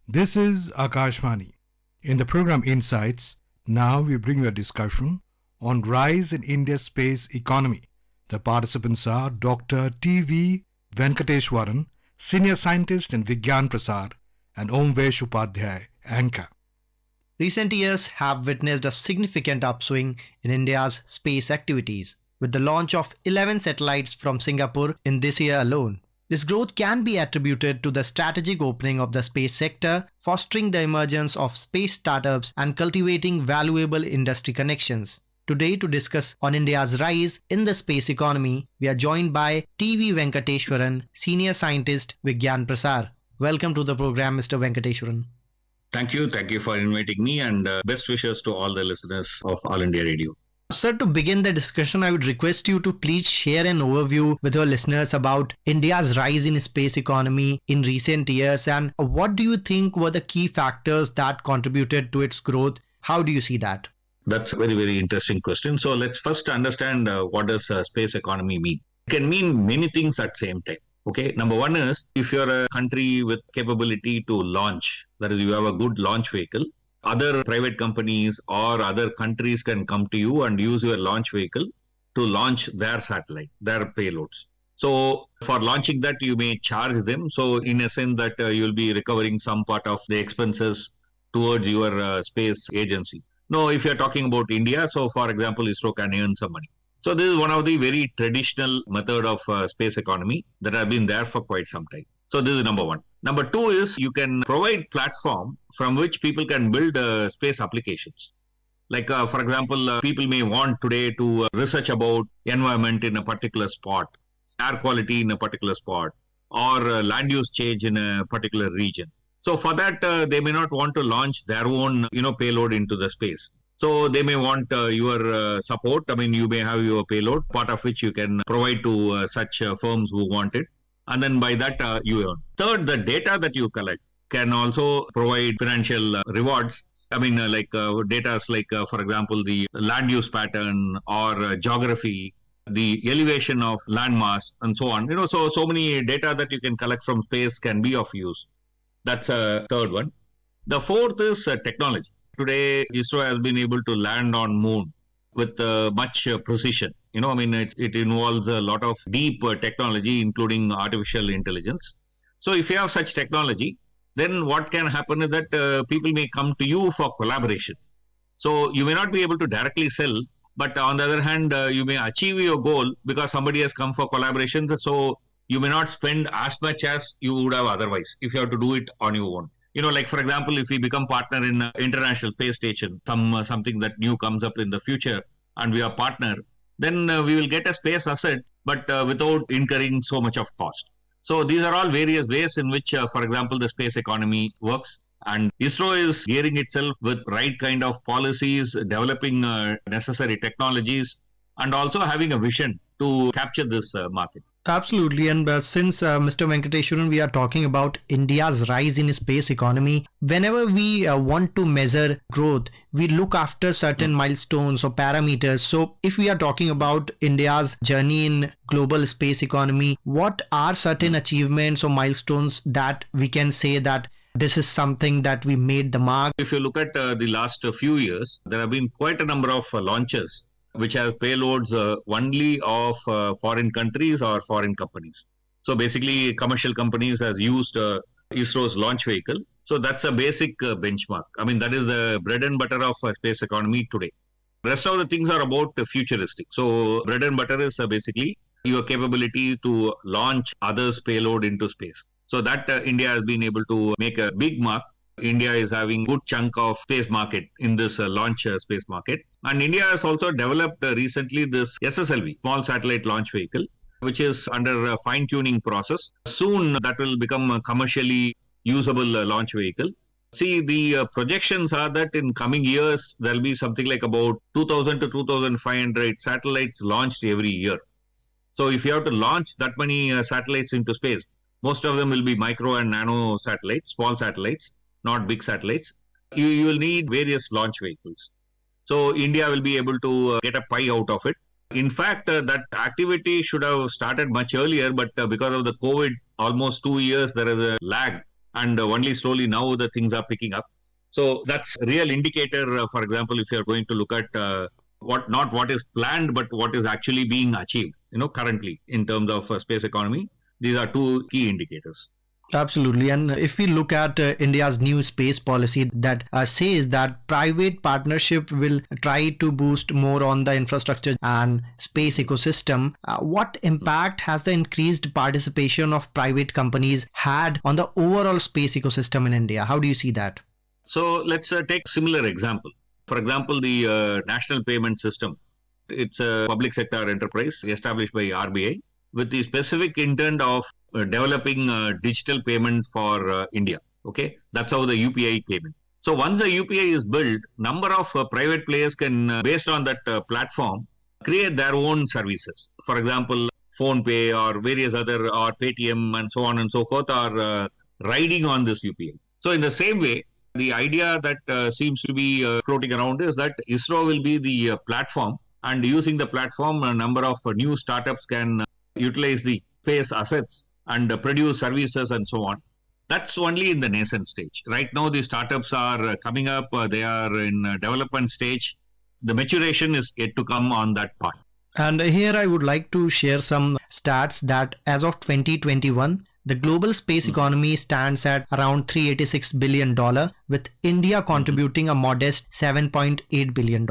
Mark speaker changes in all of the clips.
Speaker 1: This is Akashvani. In the program Insights, now we bring you a discussion on rise in India's space economy. The participants are Dr. T.V. Venkateshwaran, Senior Scientist in Vigyan Prasar, and Omvesh Upadhyay, Anchor.
Speaker 2: Recent years have witnessed a significant upswing in India's space activities, with the launch of 11 satellites from Singapore in this year alone. This growth can be attributed to the strategic opening of the space sector, fostering the emergence of space startups and cultivating valuable industry connections. Today, to discuss on India's rise in the space economy, we are joined by T.V. Venkateshwaran, Senior Scientist, Vigyan Prasar. Welcome to the program, Mr. Venkateshwaran.
Speaker 3: Thank you. Thank you for inviting me, and best wishes to all the listeners of All India Radio.
Speaker 2: Sir, to begin the discussion, I would request you to please share an overview with our listeners about India's rise in space economy in recent years, and what do you think were the key factors that contributed to its growth? How do you see that?
Speaker 3: That's a very, very interesting question. So let's first understand what does space economy mean. It can mean many things at the same time. Okay, number one is if you're a country with capability to launch, that is, you have a good launch vehicle, other private companies or other countries can come to you and use your launch vehicle to launch their satellite, their payloads. So for launching that, you may charge them. So in a sense that you'll be recovering some part of the expenses towards your space agency. No, if you're talking about India, so for example, ISRO can earn some money. So this is one of the very traditional method of space economy that have been there for quite some time. So this is number one. Number two is you can provide platform from which people can build space applications. Like for example, people may want today to research about environment in a particular spot, air quality in a particular spot, or land use change in a particular region. So for that, they may not want to launch their own, payload into the space. So they may want your support. I mean, you may have your payload, part of which you can provide to such firms who want it. And then by that, you earn. Third, the data that you collect can also provide financial rewards. I mean, data like, for example, the land use pattern or geography, the elevation of landmass and so on. So many data that you can collect from space can be of use. That's a third one. The fourth is technology. Today, ISRO has been able to land on moon with much precision. It involves a lot of deep technology, including artificial intelligence. So if you have such technology, then what can happen is that people may come to you for collaboration. So you may not be able to directly sell, but on the other hand, you may achieve your goal because somebody has come for collaboration. So you may not spend as much as you would have otherwise if you have to do it on your own. Like for example, if we become partner in International Space Station, something that new comes up in the future, and we are partner, then we will get a space asset, but without incurring so much of cost. So these are all various ways in which, for example, the space economy works. And ISRO is gearing itself with right kind of policies, developing necessary technologies, and also having a vision to capture this market.
Speaker 2: Absolutely. And since Mr. Venkateshwaran, we are talking about India's rise in space economy, whenever we want to measure growth, we look after certain milestones or parameters. So if we are talking about India's journey in global space economy, what are certain achievements or milestones that we can say that this is something that we made the mark?
Speaker 3: If you look at the last few years, there have been quite a number of launches which have payloads only of foreign countries or foreign companies. So basically, commercial companies has used ISRO's launch vehicle. So that's a basic benchmark. I mean, that is the bread and butter of space economy today. Rest of the things are about futuristic. So bread and butter is basically your capability to launch others' payload into space. So that India has been able to make a big mark. India is having good chunk of space market in this launch space market. And India has also developed recently this SSLV, small satellite launch vehicle, which is under a fine-tuning process. Soon that will become a commercially usable launch vehicle. See, the projections are that in coming years, there will be something like about 2,000 to 2,500 satellites launched every year. So if you have to launch that many satellites into space, most of them will be micro and nano satellites, small satellites, not big satellites. You will need various launch vehicles. So India will be able to get a pie out of it. In fact, that activity should have started much earlier, but because of the COVID, almost 2 years, there is a lag. and only slowly now the things are picking up. So that's a real indicator. For example, if you are going to look at what is planned, but what is actually being achieved, currently in terms of space economy, these are two key indicators.
Speaker 2: Absolutely. And if we look at India's new space policy that says that private partnership will try to boost more on the infrastructure and space ecosystem, what impact has the increased participation of private companies had on the overall space ecosystem in India? How do you see that?
Speaker 3: So let's take a similar example. For example, the National Payment System. It's a public sector enterprise established by RBI with the specific intent of developing digital payment for India. Okay, that's how the UPI came in. So once the UPI is built, number of private players can, based on that platform, create their own services. For example, PhonePe or various other, or Paytm and so on and so forth are riding on this UPI. So in the same way, the idea that seems to be floating around is that ISRO will be the platform, and using the platform, a number of new startups can utilize the space assets and produce services and so on. That's only in the nascent stage. Right now, the startups are coming up. They are in development stage. The maturation is yet to come on that part.
Speaker 2: And here I would like to share some stats that as of 2021, the global space economy stands at around $386 billion, with India contributing a modest $7.8 billion.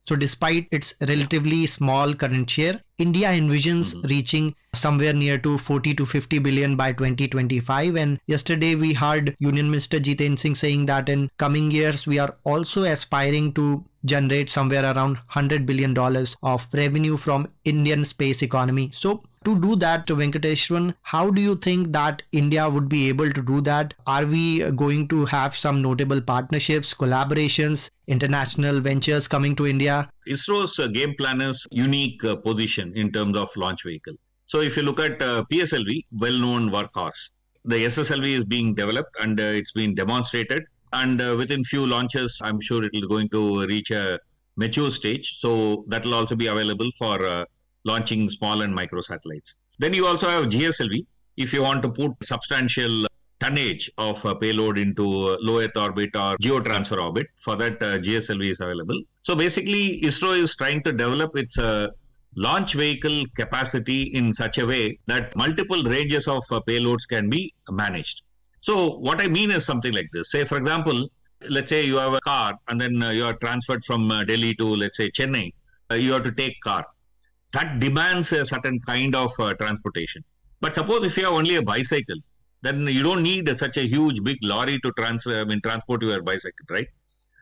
Speaker 2: So despite its relatively small current share, India envisions reaching somewhere near to 40 to 50 billion by 2025. And yesterday we heard Union Minister Jiten Singh saying that in coming years we are also aspiring to generate somewhere around $100 billion of revenue from Indian space economy. So to do that, to Venkateshwaran, how do you think that India would be able to do that? Are we going to have some notable partnerships, collaborations, international ventures coming to India?
Speaker 3: ISRO's game plan is unique position in terms of launch vehicle. So if you look at PSLV, well-known workhorse, the SSLV is being developed and it's been demonstrated. And within few launches, I'm sure it will going to reach a mature stage. So that will also be available for launching small and micro satellites. Then you also have GSLV. If you want to put substantial tonnage of payload into low Earth orbit or geotransfer orbit, for that GSLV is available. So basically, ISRO is trying to develop its launch vehicle capacity in such a way that multiple ranges of payloads can be managed. So what I mean is something like this. Say, for example, let's say you have a car and then you are transferred from Delhi to, let's say, Chennai. You have to take car. That demands a certain kind of transportation. But suppose if you have only a bicycle, then you don't need such a huge big lorry to transport your bicycle, right?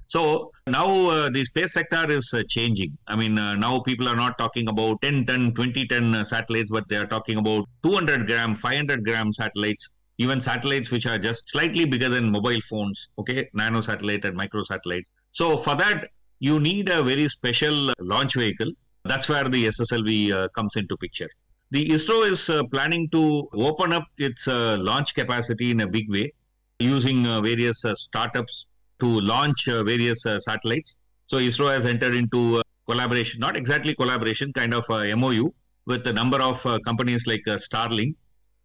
Speaker 3: So now the space sector is changing. Now people are not talking about 10 ton, 20 ton satellites, but they are talking about 200 gram, 500 gram satellites, even satellites which are just slightly bigger than mobile phones, okay, nano satellite and micro satellites. So for that, you need a very special launch vehicle. That's where the SSLV comes into picture. The ISRO is planning to open up its launch capacity in a big way using various startups to launch various satellites. So ISRO has entered into collaboration, not exactly collaboration, kind of MOU with a number of companies like Starlink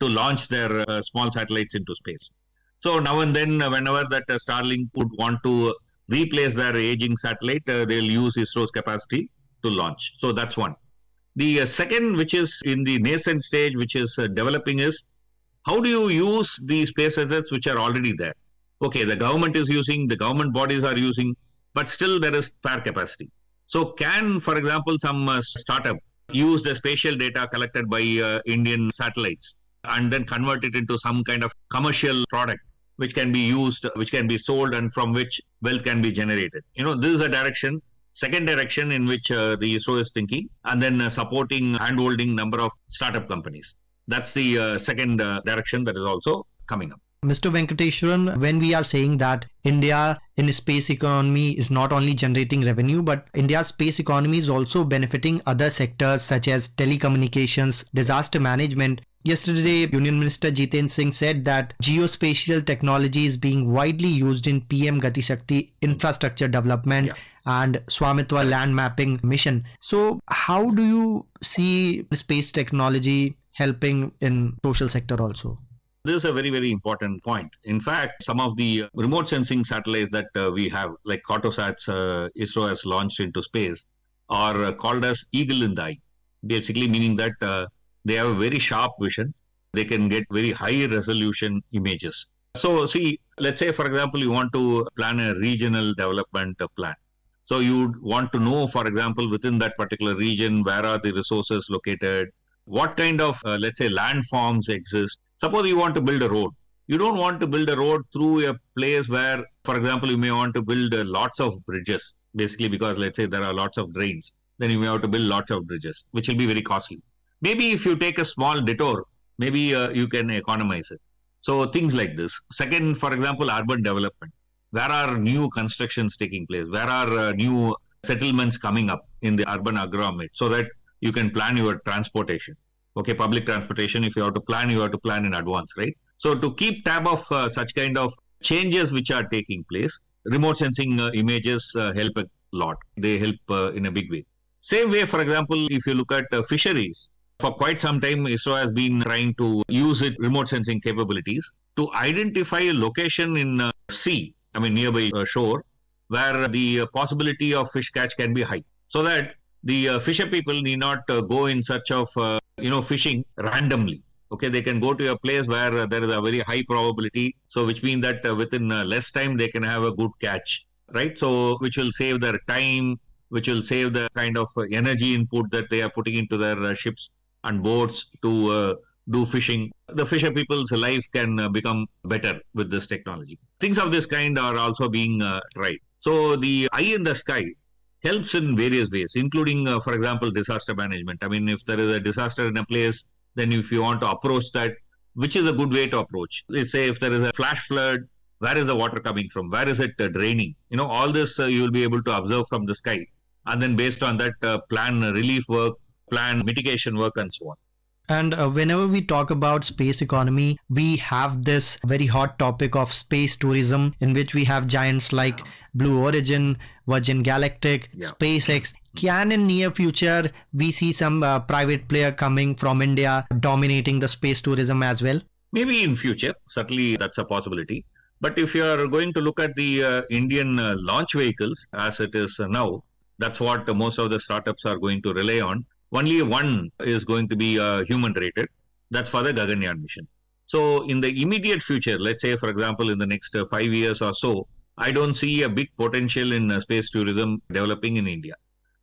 Speaker 3: to launch their small satellites into space. So now and then, whenever that Starlink would want to replace their aging satellite, they'll use ISRO's capacity to launch. So that's one. The second, which is in the nascent stage, which is developing, is how do you use the space assets which are already there? Okay, the government is using, the government bodies are using, but still there is spare capacity. So can, for example, some startup use the spatial data collected by Indian satellites and then convert it into some kind of commercial product which can be used, which can be sold, and from which wealth can be generated? This is a direction. Second direction in which the ISRO is thinking, and then supporting, hand-holding number of startup companies. That's the second direction that is also coming up.
Speaker 2: Mr. Venkateshwaran, when we are saying that India in space economy is not only generating revenue, but India's space economy is also benefiting other sectors such as telecommunications, disaster management. Yesterday, Union Minister Jiten Singh said that geospatial technology is being widely used in PM Gati Shakti infrastructure development and Swamitwa land mapping mission. So how do you see space technology helping in social sector also?
Speaker 3: This is a very, very important point. In fact, some of the remote sensing satellites that we have, like Cartosats ISRO has launched into space, are called as eagle in the eye, basically meaning that they have a very sharp vision. They can get very high resolution images. So see, let's say, for example, you want to plan a regional development plan. So you want to know, for example, within that particular region, where are the resources located? What kind of, let's say, landforms exist? Suppose you want to build a road. You don't want to build a road through a place where, for example, you may want to build lots of bridges, basically because, let's say, there are lots of drains. Then you may have to build lots of bridges, which will be very costly. Maybe if you take a small detour, maybe you can economize it. So things like this. Second, for example, urban development. Where are new constructions taking place? Where are new settlements coming up in the urban environment so that you can plan your transportation? Okay, public transportation, if you have to plan, you have to plan in advance, right? So to keep tab of such kind of changes which are taking place, remote sensing images help a lot. They help in a big way. Same way, for example, if you look at fisheries, for quite some time, ISRO has been trying to use its remote sensing capabilities to identify a location in sea, nearby shore, where the possibility of fish catch can be high. So that the fisher people need not go in search of, fishing randomly. Okay, they can go to a place where there is a very high probability. So which means that within less time, they can have a good catch, right? So which will save their time, which will save the kind of energy input that they are putting into their ships and boats to do fishing. The fisher people's life can become better with this technology. Things of this kind are also being tried. So the eye in the sky helps in various ways, including, for example, disaster management. If there is a disaster in a place, then if you want to approach that, which is a good way to approach? Let's say if there is a flash flood, where is the water coming from? Where is it draining? All this you will be able to observe from the sky. And then based on that, plan relief work, plan mitigation work, and so on.
Speaker 2: And whenever we talk about space economy, we have this very hot topic of space tourism, in which we have giants like Blue Origin, Virgin Galactic, SpaceX. Can in near future we see some private player coming from India dominating the space tourism as well?
Speaker 3: Maybe in future, certainly that's a possibility. But if you are going to look at the Indian launch vehicles as it is now, that's what most of the startups are going to rely on. Only one is going to be human rated. That's for the Gaganyaan mission. So in the immediate future, let's say, for example, in the next 5 years or so, I don't see a big potential in space tourism developing in India.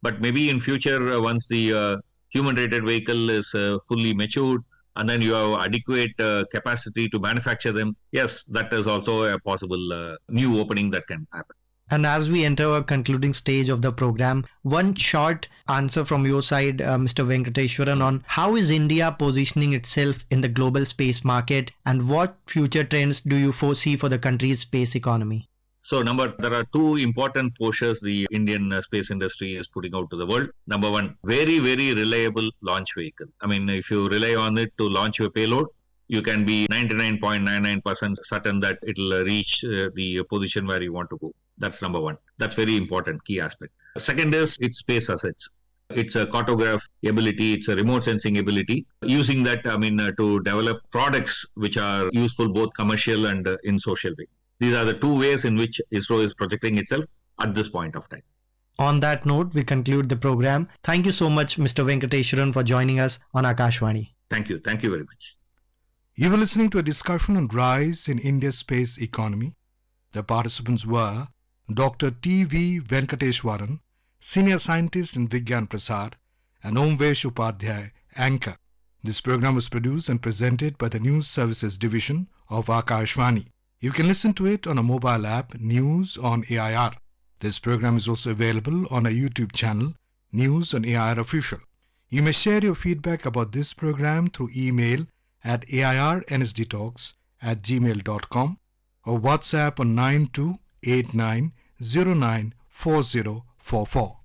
Speaker 3: But maybe in future, once the human rated vehicle is fully matured, and then you have adequate capacity to manufacture them, yes, that is also a possible new opening that can happen.
Speaker 2: And as we enter our concluding stage of the program, one short answer from your side, Mr. Venkateshwaran, on how is India positioning itself in the global space market, and what future trends do you foresee for the country's space economy?
Speaker 3: So, there are two important postures the Indian space industry is putting out to the world. Number one, very, very reliable launch vehicle. If you rely on it to launch your payload, you can be 99.99% certain that it will reach the position where you want to go. That's number one. That's very important, key aspect. Second is its space assets. It's a cartograph ability, it's a remote sensing ability. Using that, to develop products which are useful both commercial and in social way. These are the two ways in which ISRO is projecting itself at this point of time.
Speaker 2: On that note, we conclude the program. Thank you so much, Mr. Venkateshwaran, for joining us on Akashvani.
Speaker 3: Thank you. Thank you very much.
Speaker 1: You were listening to a discussion on rise in India's space economy. The participants were Dr. T.V. Venkateshwaran, Senior Scientist in Vigyan Prasad, and Omvesh Upadhyay, Anchor. This program was produced and presented by the News Services Division of Akashvani. You can listen to it on a mobile app, News on AIR. This program is also available on our YouTube channel, News on AIR Official. You may share your feedback about this program through email at airnsdtalks@gmail.com or WhatsApp on 9289094044.